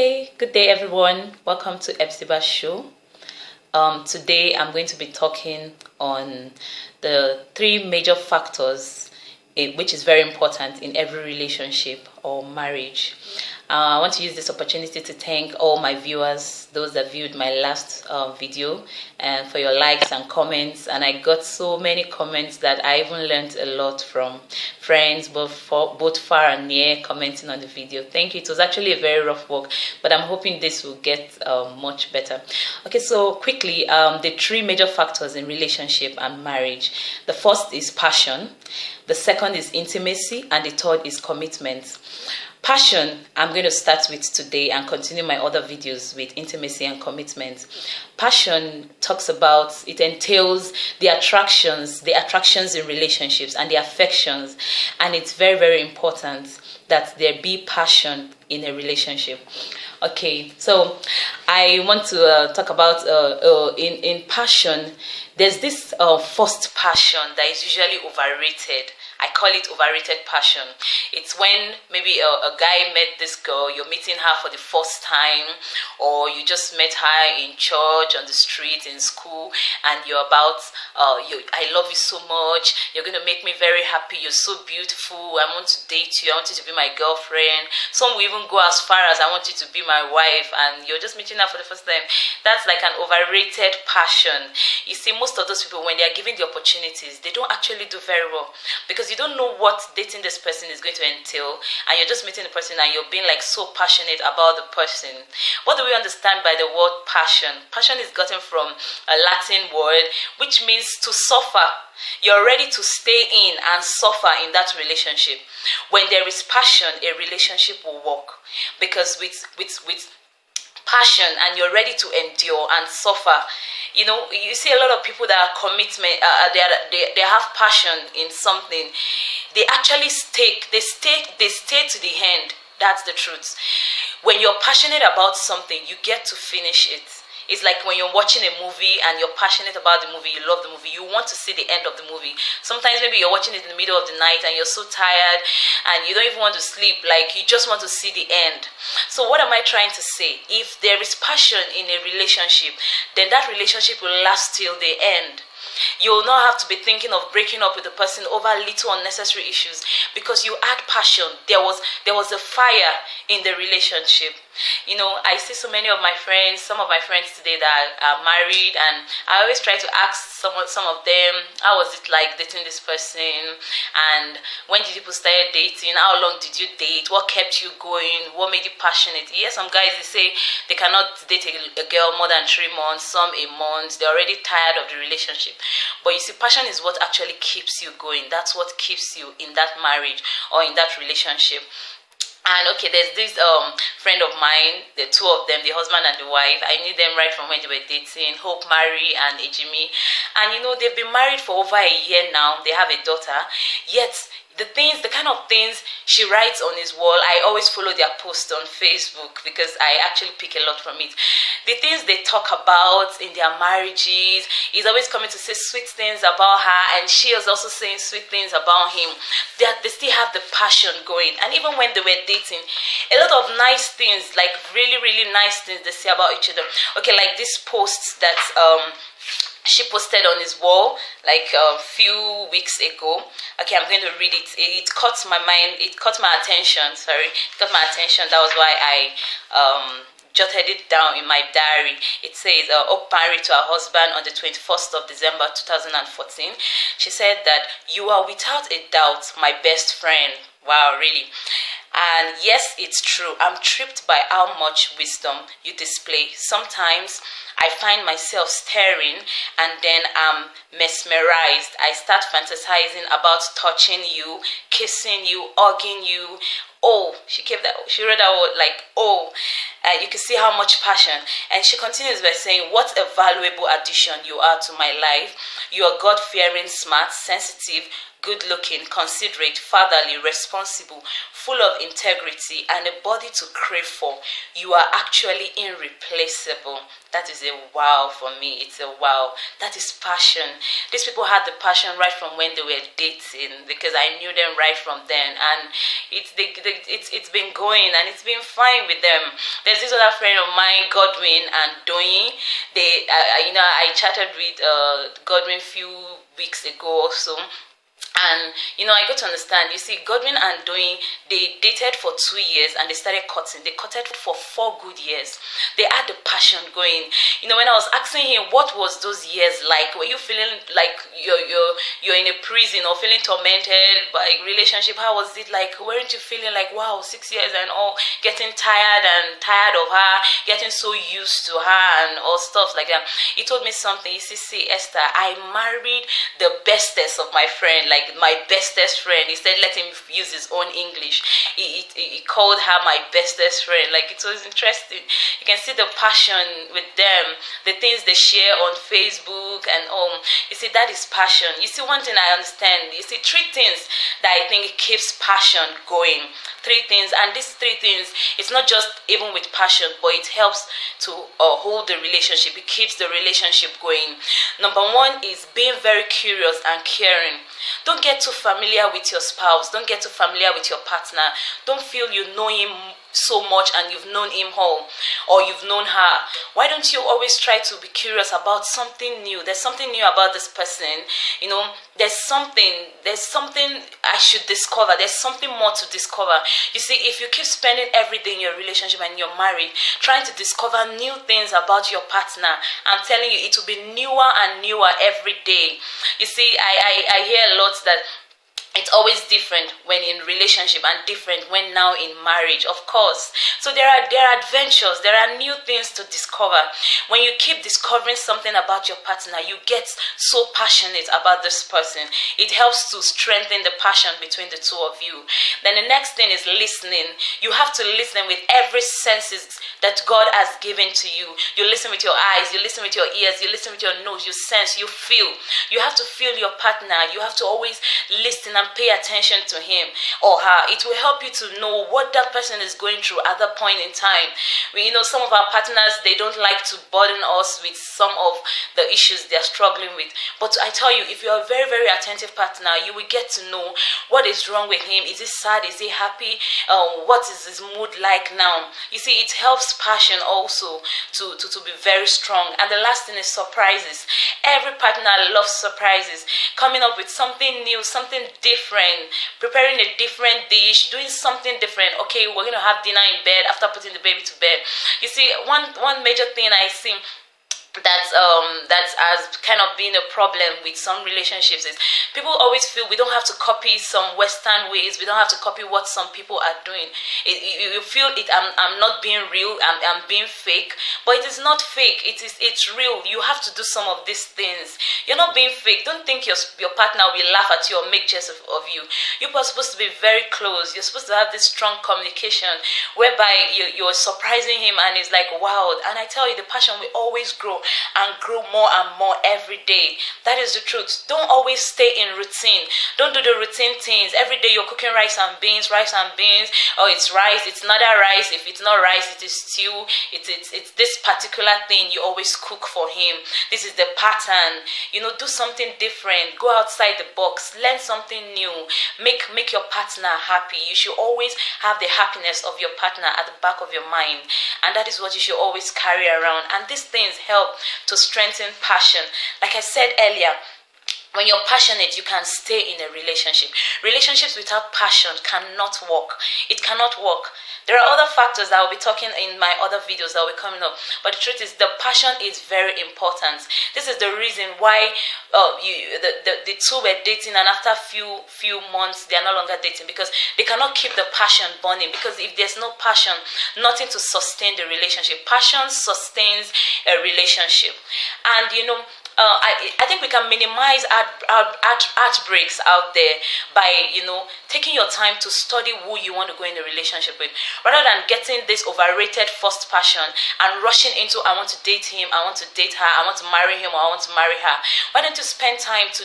Hey, good day everyone. Welcome to Epsiba Show. Today I'm going to be talking on the three major factors which is very important in every relationship or marriage. I want to use this opportunity to thank all my viewers, those that viewed my last video, and for your likes and comments. And I got so many comments that I even learned a lot from friends, both far and near, commenting on the video. Thank you. It was actually a very rough work, but I'm hoping this will get much better. Okay, so quickly, the three major factors in relationship and marriage. The first is passion, the second is intimacy, and the third is commitment. Passion, I'm going to start with today and continue my other videos with intimacy and commitment. Passion talks about, it entails the attractions in relationships and the affections. And it's very, very important that there be passion in a relationship. Okay, so I want to talk about, in passion, there's this first passion that is usually overrated. I call it overrated passion. It's when maybe a guy met this girl, you're meeting her for the first time, or you just met her in church, on the street, in school, and you're about, I love you so much, you're going to make me very happy, you're so beautiful, I want to date you, I want you to be my girlfriend. Some will even go as far as I want you to be my wife, and you're just meeting her for the first time. That's like an overrated passion. You see, most of those people, when they are given the opportunities, they don't actually do very well, because you don't know what dating this person is going to entail, and you're just meeting the person and you're being like so passionate about the person. What do we understand by the word passion? Passion is gotten from a Latin word which means to suffer. You're ready to stay in and suffer in that relationship. When there is passion, a relationship will work, because with passion and you're ready to endure and suffer. You know, you see a lot of people that are commitment, they have passion in something. They actually stay to the end. That's the truth. When you're passionate about something, you get to finish it. It's like when you're watching a movie and you're passionate about the movie, you love the movie, you want to see the end of the movie. Sometimes maybe you're watching it in the middle of the night and you're so tired and you don't even want to sleep, like you just want to see the end. So what am I trying to say? If there is passion in a relationship, then that relationship will last till the end. You'll not have to be thinking of breaking up with the person over little unnecessary issues, because you had passion. There was a fire in the relationship. You know, I see so many of my friends, some of my friends today that are married, and I always try to ask some of them, how was it like dating this person, and when did you start dating, how long did you date, what kept you going, what made you passionate? Yes, some guys, they say they cannot date a girl more than 3 months, some a month, they're already tired of the relationship. But you see, passion is what actually keeps you going. That's what keeps you in that marriage or in that relationship. And okay, there's this friend of mine, the two of them, the husband and the wife. I knew them right from when they were dating, Hope, Mary, and Ejimi. And you know, they've been married for over a year now. They have a daughter. Yet the kind of things she writes on his wall, I always follow their posts on Facebook because I actually pick a lot from it. The things they talk about in their marriages, he's always coming to say sweet things about her, and she is also saying sweet things about him. They still have the passion going. And even when they were dating, a lot of nice things, like really, really nice things they say about each other. Okay, like this post that she posted on his wall like a few weeks ago. Okay, I'm going to read it. It caught my mind, it caught my attention, sorry. It caught my attention. That was why I jotted it down in my diary. It says, Hope married to her husband on the 21st of December 2014. She said that, "You are without a doubt my best friend." Wow, really? And yes, it's true. I'm tripped by how much wisdom you display. Sometimes I find myself staring and then I'm mesmerized. I start fantasizing about touching you, kissing you, hugging you. Oh, she wrote that word like, oh, you can see how much passion. And she continues by saying, "What a valuable addition you are to my life. You are God-fearing, smart, sensitive, good-looking, considerate, fatherly, responsible, full of integrity, and a body to crave for. You are actually irreplaceable." That is a wow for me. It's a wow. That is passion. These people had the passion right from when they were dating, because I knew them right from then. And the it's been going and it's been fine with them. There's this other friend of mine, Godwin and Doyin. I chatted with Godwin few weeks ago or so. And I got to understand. You see, Godwin and Doyin, they dated for 2 years and they started cutting. They cutted for 4 good years. They had the passion going. When I was asking him what was those years like, were you feeling like you're in a prison or feeling tormented by relationship? How was it like? Weren't you feeling like, wow, 6 years and all, getting tired of her, getting so used to her and all stuff like that? He told me something. He said, see, Esther, I married the bestest of my friend, like my bestest friend. He said, let him use his own English. He called her my bestest friend. Like, it was interesting. You can see the passion with them, the things they share on Facebook and all. You see, that is passion. You see, one thing I understand, you see, 3 things that I think keeps passion going. 3 things, and these 3 things, it's not just even with passion, but it helps to hold the relationship. It keeps the relationship going. Number 1 is being very curious and caring. Don't get too familiar with your spouse. Don't get too familiar with your partner. Don't feel you know him so much and you've known him all, or you've known her. Why don't you always try to be curious about something new? There's something new about this person. There's something I should discover. There's something more to discover. You see, if you keep spending every day in your relationship and you're married trying to discover new things about your partner, I'm telling you, it will be newer and newer every day. You see, I hear a lot that it's always different when in relationship and different when now in marriage, of course. So there are adventures, there are new things to discover. When you keep discovering something about your partner, you get so passionate about this person. It helps to strengthen the passion between the two of you. Then the next thing is listening. You have to listen with every senses that God has given to you. You listen with your eyes, you listen with your ears, you listen with your nose, you sense, you feel. You have to feel your partner. You have to always listen and pay attention to him or her. It will help you to know what that person is going through at that point in time. Some of our partners, they don't like to burden us with some of the issues they're struggling with. But I tell you, if you're a very, very attentive partner, you will get to know what is wrong with him. Is he sad? Is he happy? What is his mood like now? You see, it helps passion also to be very strong. And the last thing is surprises. Every partner loves surprises. Coming up with something new, something different, preparing a different dish, doing something different. Okay, we're going to have dinner in bed after putting the baby to bed. You see, one major thing I see that has kind of been a problem with some relationships is people always feel we don't have to copy some Western ways. We don't have to copy what some people are doing. You feel it. I'm not being real. I'm being fake. But it is not fake. It's real. You have to do some of these things. You're not being fake. Don't think your partner will laugh at you or make jest of you. You're supposed to be very close. You're supposed to have this strong communication whereby you're surprising him and it's like, wow. And I tell you, the passion will always grow and grow more and more every day. That is the truth. Don't always stay in routine. Don't do the routine things. Every day you're cooking rice and beans. Oh, it's rice. It's not a rice. If it's not rice, it is stew. It's this particular thing you always cook for him. This is the pattern. Do something different. Go outside the box. Learn something new. Make your partner happy. You should always have the happiness of your partner at the back of your mind. And that is what you should always carry around. And these things help to strengthen passion. Like I said earlier, when you're passionate, you can stay in a relationship. Relationships without passion cannot work. It cannot work. There are other factors that I'll be talking in my other videos that will be coming up. But the truth is, the passion is very important. This is the reason why the two were dating, and after few months, they are no longer dating, because they cannot keep the passion burning. Because if there's no passion, nothing to sustain the relationship. Passion sustains a relationship. And I think we can minimize heartbreaks out there by taking your time to study who you want to go in a relationship with, rather than getting this overrated first passion and rushing into I want to date him, I want to date her, I want to marry him, or I want to marry her. Why don't you spend time to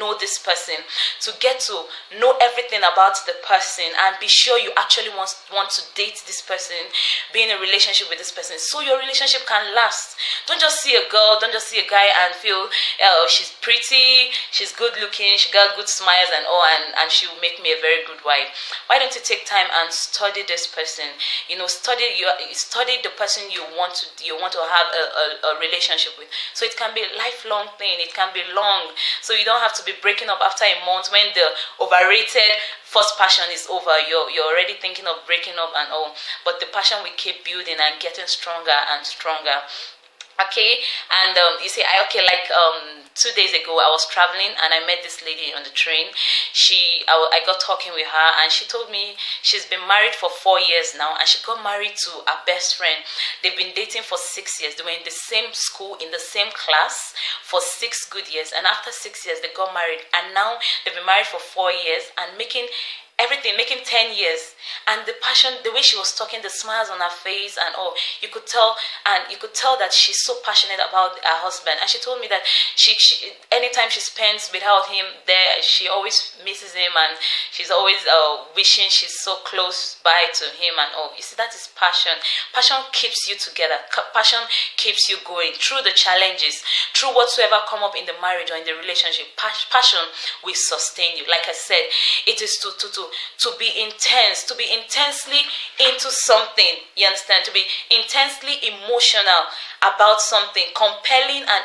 know this person, to get to know everything about the person, and be sure you actually want to date this person, be in a relationship with this person, so your relationship can last. Don't just see a girl, don't just see a guy and feel she's pretty, she's good looking, she got good smiles and all, and she will make me a very good wife. Why don't you take time and study this person? You know, study the person you want to have a relationship with. So it can be a lifelong thing. It can be long. So you don't have to be breaking up after a month when the overrated first passion is over. You're already thinking of breaking up and all. But the passion will keep building and getting stronger and stronger. Okay, and you see, like 2 days ago I was traveling and I met this lady on the train. I got talking with her and she told me she's been married for 4 years now, and she got married to her best friend. They've been dating for 6 years. They were in the same school, in the same class for 6 good years, and after 6 years they got married, and now they've been married for 4 years and making 10 years. And the passion, the way she was talking, the smiles on her face and all, you could tell that she's so passionate about her husband. And she told me that she anytime she spends without him there, she always misses him, and she's always wishing she's so close by to him and all. You see, that is passion. Passion keeps you together. Passion keeps you going through the challenges, through whatsoever come up in the marriage or in the relationship. Passion will sustain you. Like I said, it is to be intense, to be intensely into something. You understand? To be intensely emotional about something, compelling and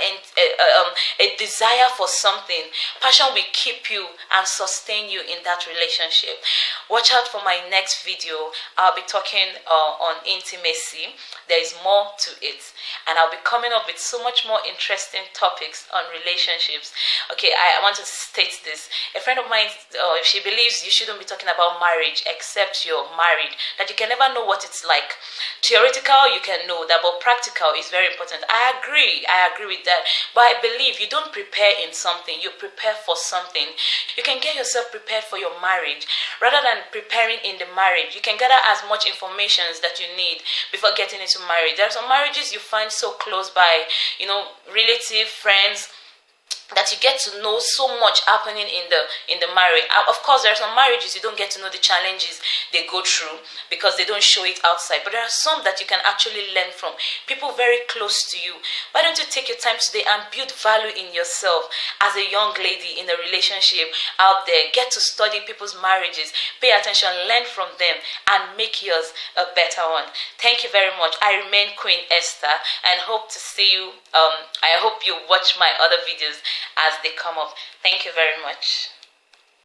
a desire for something. Passion will keep you and sustain you in that relationship. Watch out for my next video. I'll be talking on intimacy. There is more to it, and I'll be coming up with so much more interesting topics on relationships. Okay, I want to state this. A friend of mine, if she believes you shouldn't be talking about marriage except you're married, that you can never know what it's like. Theoretical, you can know that, but practical is very important. I agree with that. But I believe you don't prepare in something, you prepare for something. You can get yourself prepared for your marriage rather than preparing in the marriage. You can gather as much information that you need before getting into marriage. There are some marriages you find so close by, relative, friends, that you get to know so much happening in the marriage. Of course, there are some marriages you don't get to know the challenges they go through because they don't show it outside. But there are some that you can actually learn from people very close to you. Why don't you take your time today and build value in yourself as a young lady in a relationship out there? Get to study people's marriages, pay attention, learn from them, and make yours a better one. Thank you very much. I remain Queen Esther and hope to see you. I hope you watch my other videos as they come up. Thank you very much.